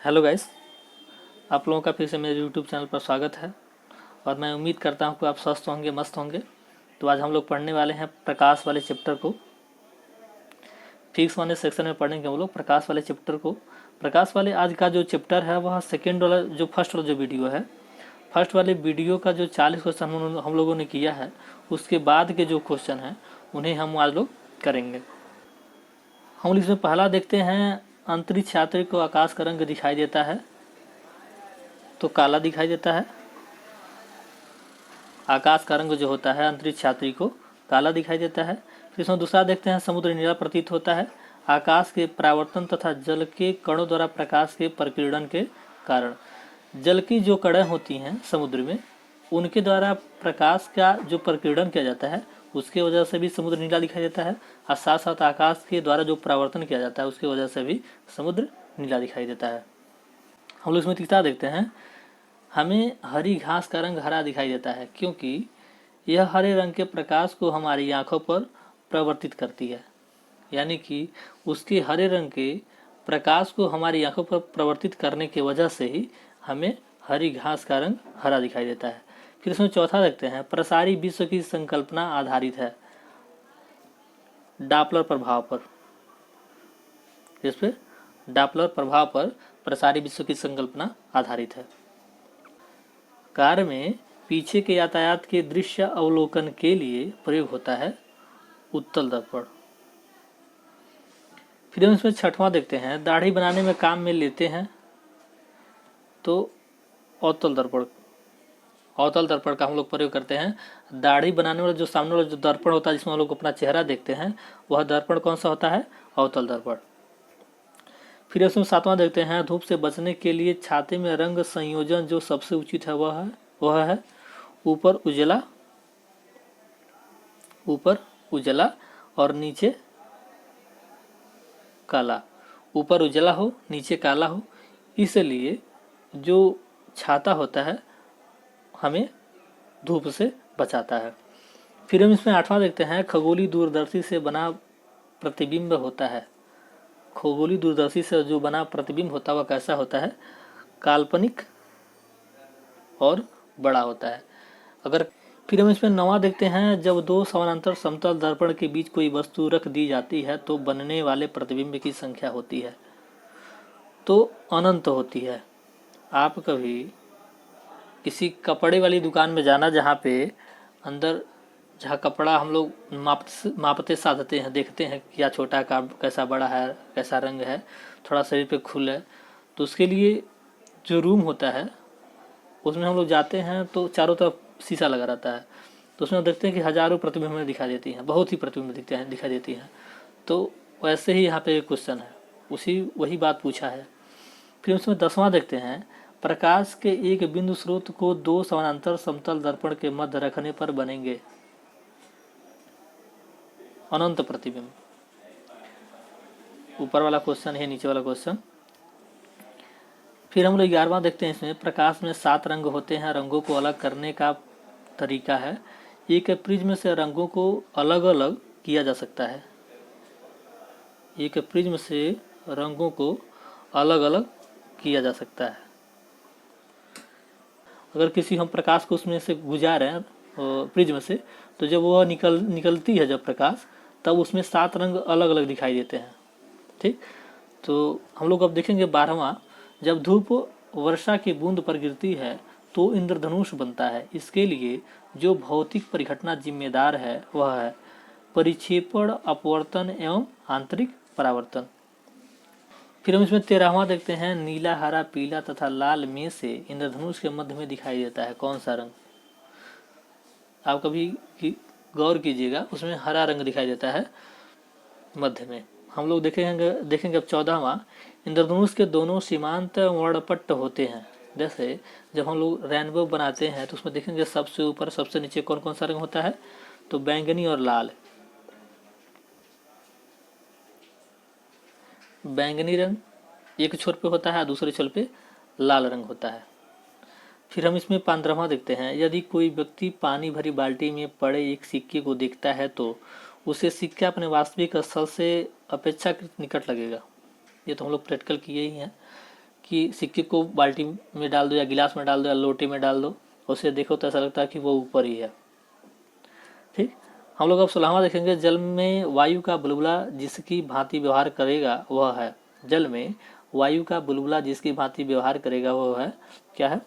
Hello guys, आप लोगों का फिर से मेरे यूट्यूब चैनल पर स्वागत है। और मैं उम्मीद करता हूं कि आप स्वस्थ होंगे, मस्त होंगे। तो आज हम लोग पढ़ने वाले हैं प्रकाश वाले चैप्टर को। फिजिक्स वाले सेक्शन में पढ़ेंगे हम लोग प्रकाश वाले चैप्टर को। प्रकाश वाले आज का जो चैप्टर है वह सेकेंड वाला जो फर्स्ट वाला जो वीडियो है, फर्स्ट वाले वीडियो का जो 40 क्वेश्चन हम लोगों ने किया है, उसके बाद के जो क्वेश्चन हैं उन्हें हम आज लोग करेंगे। हम लोग इसमें पहला देखते हैं, अंतरिक्ष यात्री को आकाश का रंग दिखाई देता है तो काला दिखाई देता है। आकाश का रंग जो होता है अंतरिक्ष यात्री को काला दिखाई देता है। फिर इसमें दूसरा देखते हैं, समुद्र नीला प्रतीत होता है आकाश के परावर्तन तथा जल के कणों द्वारा प्रकाश के प्रकीर्णन के कारण। जल की जो कणें होती हैं समुद्र में, उनके द्वारा प्रकाश का जो प्रकीर्णन किया जाता है उसके वजह से भी समुद्र नीला दिखाई देता है। और साथ साथ आकाश के द्वारा जो परावर्तन किया जाता है उसकी वजह से भी समुद्र नीला दिखाई देता है। हम लोग इसमें तीसरा देखते हैं, हमें हरी घास का रंग हरा दिखाई देता है क्योंकि यह हरे रंग के प्रकाश को हमारी आंखों पर प्रवर्तित करती है। यानी कि उसके हरे रंग के प्रकाश को हमारी आंखों पर प्रवर्तित करने की वजह से ही हमें हरी घास का रंग हरा दिखाई देता है। फिर इसमें चौथा देखते हैं, प्रसारी विश्व की संकल्पना आधारित है डापलर प्रभाव पर। इस पे डापलर प्रभाव पर प्रसारी विश्व की संकल्पना आधारित है। कार में पीछे के यातायात के दृश्य अवलोकन के लिए प्रयोग होता है उत्तल दर्पण। फिर हम इसमें छठवां देखते हैं, दाढ़ी बनाने में काम में लेते हैं तो अवतल दर्पण। अवतल दर्पण का हम लोग प्रयोग करते हैं। दाढ़ी बनाने वाला जो सामने वाला जो दर्पण होता है जिसमें हम लोग अपना चेहरा देखते हैं, वह दर्पण कौन सा होता है? अवतल दर्पण। फिर इसमें सातवां देखते हैं, धूप से बचने के लिए छाते में रंग संयोजन जो सबसे उचित है वह है ऊपर उजला और नीचे काला। ऊपर उजला हो नीचे काला हो, इसलिए जो छाता होता है हमें धूप से बचाता है। फिर हम इसमें आठवां देखते हैं, खगोलीय दूरदर्शी से बना प्रतिबिंब होता है। खगोलीय दूरदर्शी से जो बना प्रतिबिंब होता है वह कैसा होता है? काल्पनिक और बड़ा होता है। अगर फिर हम इसमें नौवां देखते हैं, जब दो समानांतर समतल दर्पण के बीच कोई वस्तु रख दी जाती है तो बनने वाले प्रतिबिंब की संख्या होती है तो अनंत होती है। आप कभी किसी कपड़े वाली दुकान में जाना जहाँ पे अंदर जहाँ कपड़ा हम लोग मापते साधते हैं, देखते हैं क्या छोटा का कैसा बड़ा है, कैसा रंग है, थोड़ा शरीर पे खुले, तो उसके लिए जो रूम होता है उसमें हम लोग जाते हैं तो चारों तरफ शीशा लगा रहता है। तो उसमें देखते हैं कि हजारों प्रतिबिंब दिखाई देती हैं, बहुत ही प्रतिबिंब दिखाई देती हैं। तो वैसे ही यहाँ पे एक क्वेश्चन है, वही बात पूछा है। फिर उसमें 10वां देखते हैं, प्रकाश के एक बिंदु स्रोत को दो समानांतर समतल दर्पण के मध्य रखने पर बनेंगे अनंत प्रतिबिंब। ऊपर वाला क्वेश्चन है, नीचे वाला क्वेश्चन। फिर हम लोग 11वां देखते हैं, इसमें प्रकाश में 7 रंग होते हैं, रंगों को अलग करने का तरीका है। एक प्रिज्म से रंगों को अलग अलग किया जा सकता है। एक प्रिज्म से रंगों को अलग अलग किया जा सकता है। अगर किसी हम प्रकाश को उसमें से गुजार रहे हैं प्रिज्म से, तो जब वह निकलती है जब प्रकाश, तब उसमें 7 रंग अलग अलग दिखाई देते हैं। ठीक, तो हम लोग अब देखेंगे 12वां, जब धूप वर्षा की बूंद पर गिरती है तो इंद्रधनुष बनता है। इसके लिए जो भौतिक परिघटना जिम्मेदार है वह है परिक्षेपण, अपवर्तन एवं आंतरिक परावर्तन। फिर हम इसमें 13वां देखते हैं, नीला, हरा, पीला तथा लाल में से इंद्रधनुष के मध्य में दिखाई देता है कौन सा रंग? आप कभी गौर कीजिएगा, उसमें हरा रंग दिखाई देता है मध्य में। हम लोग देखेंगे अब 14वां, इंद्रधनुष के दोनों सीमांत वर्णपट्ट होते हैं। जैसे जब हम लोग रेनबो बनाते हैं तो उसमें देखेंगे सबसे ऊपर सबसे नीचे कौन कौन सा रंग होता है? तो बैंगनी और लाल। बैंगनी रंग एक छोर पे होता है, दूसरे छोर पे लाल रंग होता है। फिर हम इसमें 15वां देखते हैं, यदि कोई व्यक्ति पानी भरी बाल्टी में पड़े एक सिक्के को देखता है तो उसे सिक्का अपने वास्तविक स्थल से अपेक्षाकृत निकट लगेगा। ये तो हम लोग प्रैक्टिकल किए ही हैं। कि सिक्के को बाल्टी में डाल दो या गिलास में डाल दो या लोटे में डाल दो, उसे देखो तो ऐसा लगता है कि वो ऊपर ही है। ठीक, हम लोग अब 16वां देखेंगे। जल में वायु का बुलबुला जिसकी भांति व्यवहार करेगा वह है। जल में वायु का बुलबुला जिसकी भांति व्यवहार करेगा वह है, क्या है?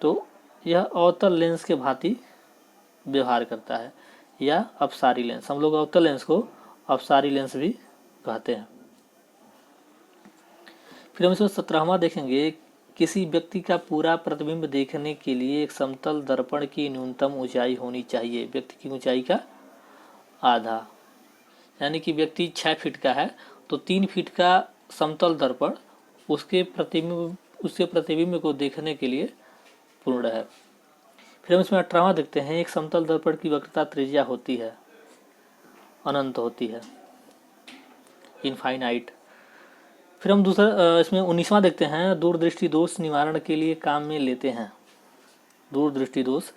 तो यह अवतल लेंस के भांति व्यवहार करता है या अपसारी लेंस। हम लोग अवतल लेंस को अपसारी लेंस भी कहते हैं। फिर हम इसमें 17वां देखेंगे। किसी व्यक्ति का पूरा प्रतिबिंब देखने के लिए एक समतल दर्पण की न्यूनतम ऊंचाई होनी चाहिए व्यक्ति की ऊंचाई का आधा। यानी कि व्यक्ति 6 फीट का है तो 3 फीट का समतल दर्पण उसके प्रतिबिंब को देखने के लिए पूर्ण है। फिर हम इसमें 18वां देखते हैं। एक समतल दर्पण की वक्रता त्रिज्या होती है, अनंत होती है, इनफाइनाइट। फिर हम दूसरा इसमें 19वां देखते हैं। दूरदृष्टि दोष निवारण के लिए काम में लेते हैं। दूरदृष्टि दोष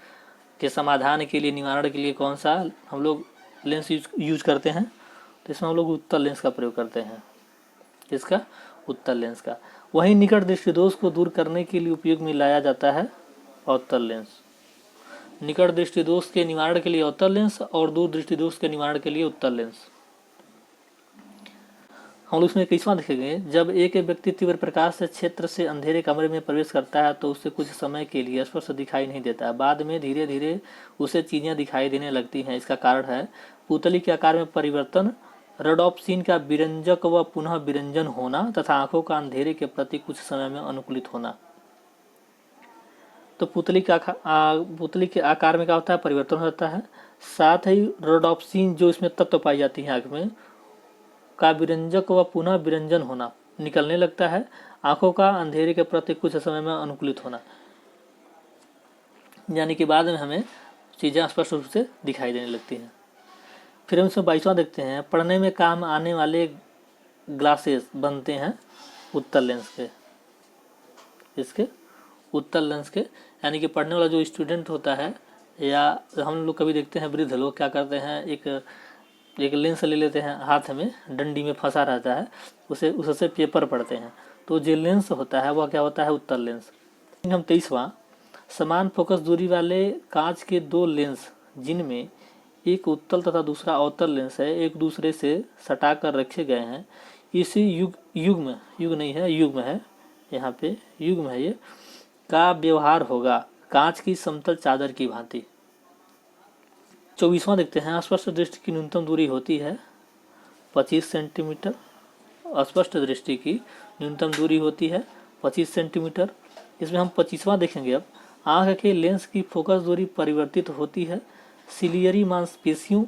के समाधान के लिए, निवारण के लिए कौन सा हम लोग लेंस यूज करते हैं? तो इसमें हम लोग उत्तल लेंस का प्रयोग करते हैं। इसका उत्तल लेंस का। वहीं निकट दृष्टि दोष को दूर करने के लिए उपयोग में लाया जाता है अवतल लेंस। निकट दृष्टि दोष के निवारण के लिए अवतल लेंस और दूर दृष्टि दोष के निवारण के लिए उत्तल लेंस। हम लोग इसमें 21वां देखेंगे। जब एक व्यक्ति तीव्र प्रकाश क्षेत्र से अंधेरे कमरे में प्रवेश करता है तो उसे कुछ समय के लिए स्पष्ट दिखाई नहीं देता, बाद में धीरे धीरे उसे चीजें दिखाई देने लगती हैं। इसका कारण है पुतली के आकार में परिवर्तन, रडॉप्सिन का विरंजक व पुनः विरंजन होना तथा आंखों का अंधेरे के प्रति कुछ समय में अनुकूलित होना। तो पुतली के आकार में क्या होता है? परिवर्तन होता है। साथ ही रोडोप्सिन जो इसमें तत्व पाई जाती है आंख में का विरंजक व पुनः विरंजन होना निकलने लगता है। आंखों का अंधेरे के प्रति कुछ समय में अनुकूलित होना, यानी कि बाद में हमें चीज़ें स्पष्ट रूप से दिखाई देने लगती हैं। फिर हम इसमें 22वां देखते हैं। पढ़ने में काम आने वाले ग्लासेस बनते हैं उत्तल लेंस के। इसके उत्तल लेंस के, यानी कि पढ़ने वाला जो स्टूडेंट होता है या हम लोग कभी देखते हैं वृद्ध लोग क्या करते हैं, एक लेंस ले लेते हैं हाथ में, डंडी में फंसा रहता है, उससे पेपर पढ़ते हैं। तो जो लेंस होता है वह क्या होता है? उत्तल लेंस। हम 23वां। समान फोकस दूरी वाले कांच के 2 लेंस जिनमें एक उत्तल तथा दूसरा अवतल लेंस है एक दूसरे से सटाकर रखे गए हैं, इसी युग्म है, यहाँ पे युग्म है ये, का व्यवहार होगा कांच की समतल चादर की भांति। 24वां देखते हैं। अस्पष्ट दृष्टि की न्यूनतम दूरी होती है 25 सेंटीमीटर। अस्पष्ट दृष्टि की न्यूनतम दूरी होती है 25 सेंटीमीटर। इसमें हम 25वां देखेंगे। अब आंख के लेंस की फोकस दूरी परिवर्तित होती है सिलियरी मांसपेशियों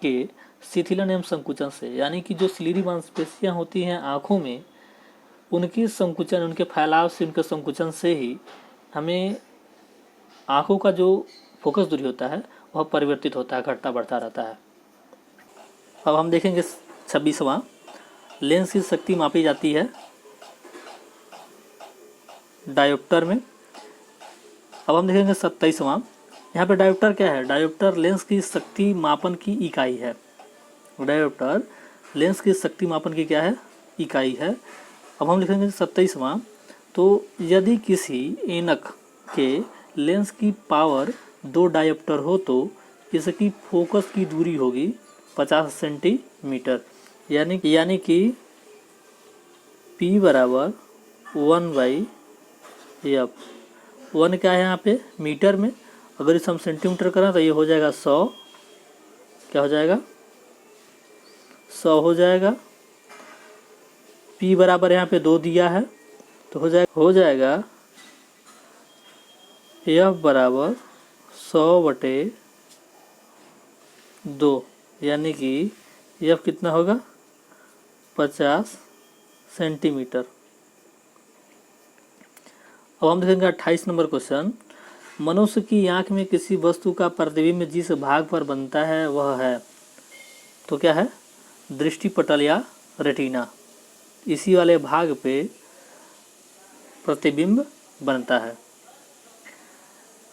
के शिथिलन एवं संकुचन से, यानी कि जो सिलियरी मांसपेशियां होती हैं आंखों में, उनकी संकुचन, उनके फैलाव से, उनके संकुचन से ही हमें आंखों का जो फोकस दूरी होता है वह परिवर्तित होता है, घटता बढ़ता रहता है। अब हम देखेंगे 26वां। लेंस की शक्ति मापी जाती है डायोप्टर में। अब हम देखेंगे 27वां। यहाँ पे डायोप्टर क्या है? डायोप्टर लेंस की शक्ति मापन की इकाई है। डायोप्टर लेंस की शक्ति मापन की क्या है? इकाई है। अब हम लिखेंगे 27वां। तो यदि किसी ऐनक के लेंस की पावर 2 डायोप्टर हो तो इसकी फोकस की दूरी होगी 50 सेंटीमीटर, यानी कि P बराबर 1/f। 1 क्या है यहाँ पे? मीटर में। अगर इसे हम सेंटीमीटर करें तो ये हो जाएगा 100। क्या हो जाएगा? 100 हो जाएगा। P बराबर यहाँ पे 2 दिया है तो हो जाएगा F बराबर 100/2, यानी कि F कितना होगा? 50 सेंटीमीटर। अब हम देखेंगे 28 नंबर क्वेश्चन। मनुष्य की आंख में किसी वस्तु का प्रतिबिंब जिस भाग पर बनता है वह है, तो क्या है? दृष्टिपटल या रेटिना। इसी वाले भाग पे प्रतिबिंब बनता है।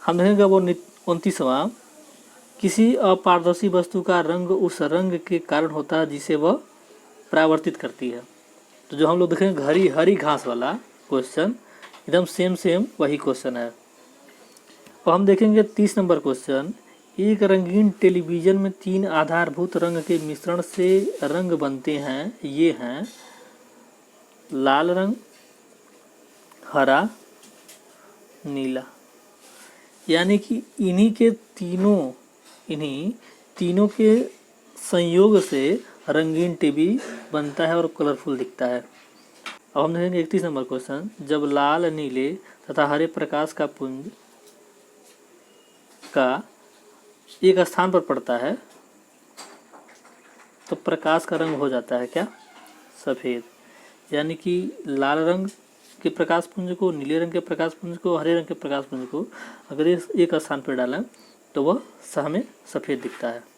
हम देखेंगे वो 29वां। किसी अपारदर्शी वस्तु का रंग उस रंग के कारण होता है जिसे वह परावर्तित करती है। तो जो हम लोग देखेंगे हरी घास वाला, क्वेश्चन एकदम सेम वही क्वेश्चन है। अब हम देखेंगे 30 नंबर क्वेश्चन। एक रंगीन टेलीविज़न में 3 आधारभूत रंग के मिश्रण से रंग बनते हैं। ये हैं लाल रंग, हरा, नीला। यानी कि इन्हीं तीनों के संयोग से रंगीन टीवी बनता है और कलरफुल दिखता है। अब हम देखेंगे 31 नंबर क्वेश्चन। जब लाल, नीले तथा हरे प्रकाश का पुंज का एक स्थान पर पड़ता है तो प्रकाश का रंग हो जाता है क्या? सफ़ेद। यानी कि लाल रंग के प्रकाश पुंज को, नीले रंग के प्रकाश पुंज को, हरे रंग के प्रकाश पुंज को अगर इस एक स्थान पर डालें तो वह हमें सफ़ेद दिखता है।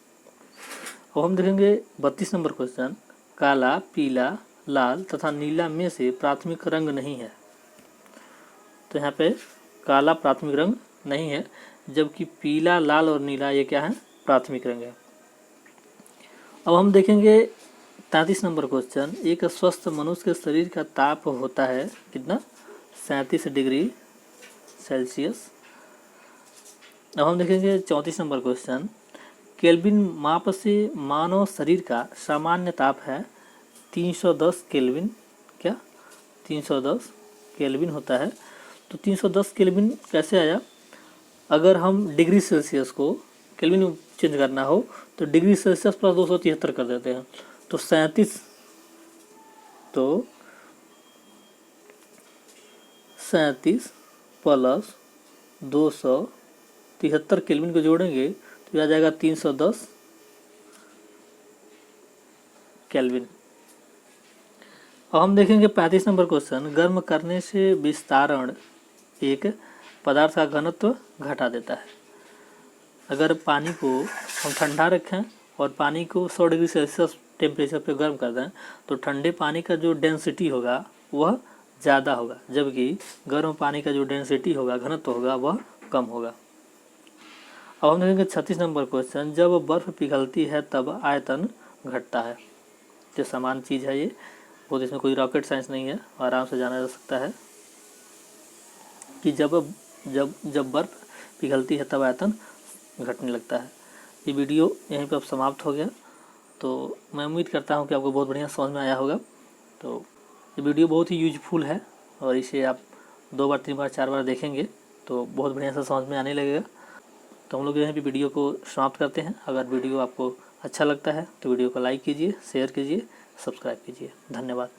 अब हम देखेंगे 32 नंबर क्वेश्चन। काला, पीला, लाल तथा नीला में से प्राथमिक रंग नहीं है। तो यहाँ पे काला प्राथमिक रंग नहीं है, जबकि पीला, लाल और नीला ये क्या है? प्राथमिक रंग है। अब हम देखेंगे 33 नंबर क्वेश्चन। एक स्वस्थ मनुष्य के शरीर का ताप होता है कितना? 37 डिग्री सेल्सियस। अब हम देखेंगे 34 नंबर क्वेश्चन। केल्विन माप से मानव शरीर का सामान्य ताप है 310 केल्विन। क्या? 310 केल्विन होता है। तो 310 केल्विन कैसे आया? अगर हम डिग्री सेल्सियस को केल्विन में चेंज करना हो तो डिग्री सेल्सियस प्लस 273 कर देते हैं। तो 37 प्लस 273 केल्विन को जोड़ेंगे तो आ जाएगा 310 केल्विन। अब हम देखेंगे 35 नंबर क्वेश्चन। गर्म करने से विस्तारण एक पदार्थ का घनत्व घटा देता है। अगर पानी को हम ठंडा रखें और पानी को 100 डिग्री सेल्सियस टेम्परेचर पे गर्म कर दें तो ठंडे पानी का जो डेंसिटी होगा वह ज़्यादा होगा, जबकि गर्म पानी का जो डेंसिटी होगा, घनत्व होगा, वह कम होगा। अब हम देखेंगे 36 नंबर क्वेश्चन। जब बर्फ़ पिघलती है तब आयतन घटता है। तो समान चीज़ है ये, बहुत इसमें कोई रॉकेट साइंस नहीं है, आराम से जाना जा सकता है कि जब बर्फ़ पिघलती है तब आयतन घटने लगता है। ये वीडियो यहीं पर अब समाप्त हो गया। तो मैं उम्मीद करता हूँ कि आपको बहुत बढ़िया समझ में आया होगा। तो ये वीडियो बहुत ही यूजफुल है और इसे आप 2 बार 3 बार 4 बार देखेंगे तो बहुत बढ़िया से समझ में आने लगेगा। तो हम लोग यहीं पे वीडियो को समाप्त करते हैं। अगर वीडियो आपको अच्छा लगता है तो वीडियो को लाइक कीजिए, शेयर कीजिए, सब्सक्राइब कीजिए। धन्यवाद।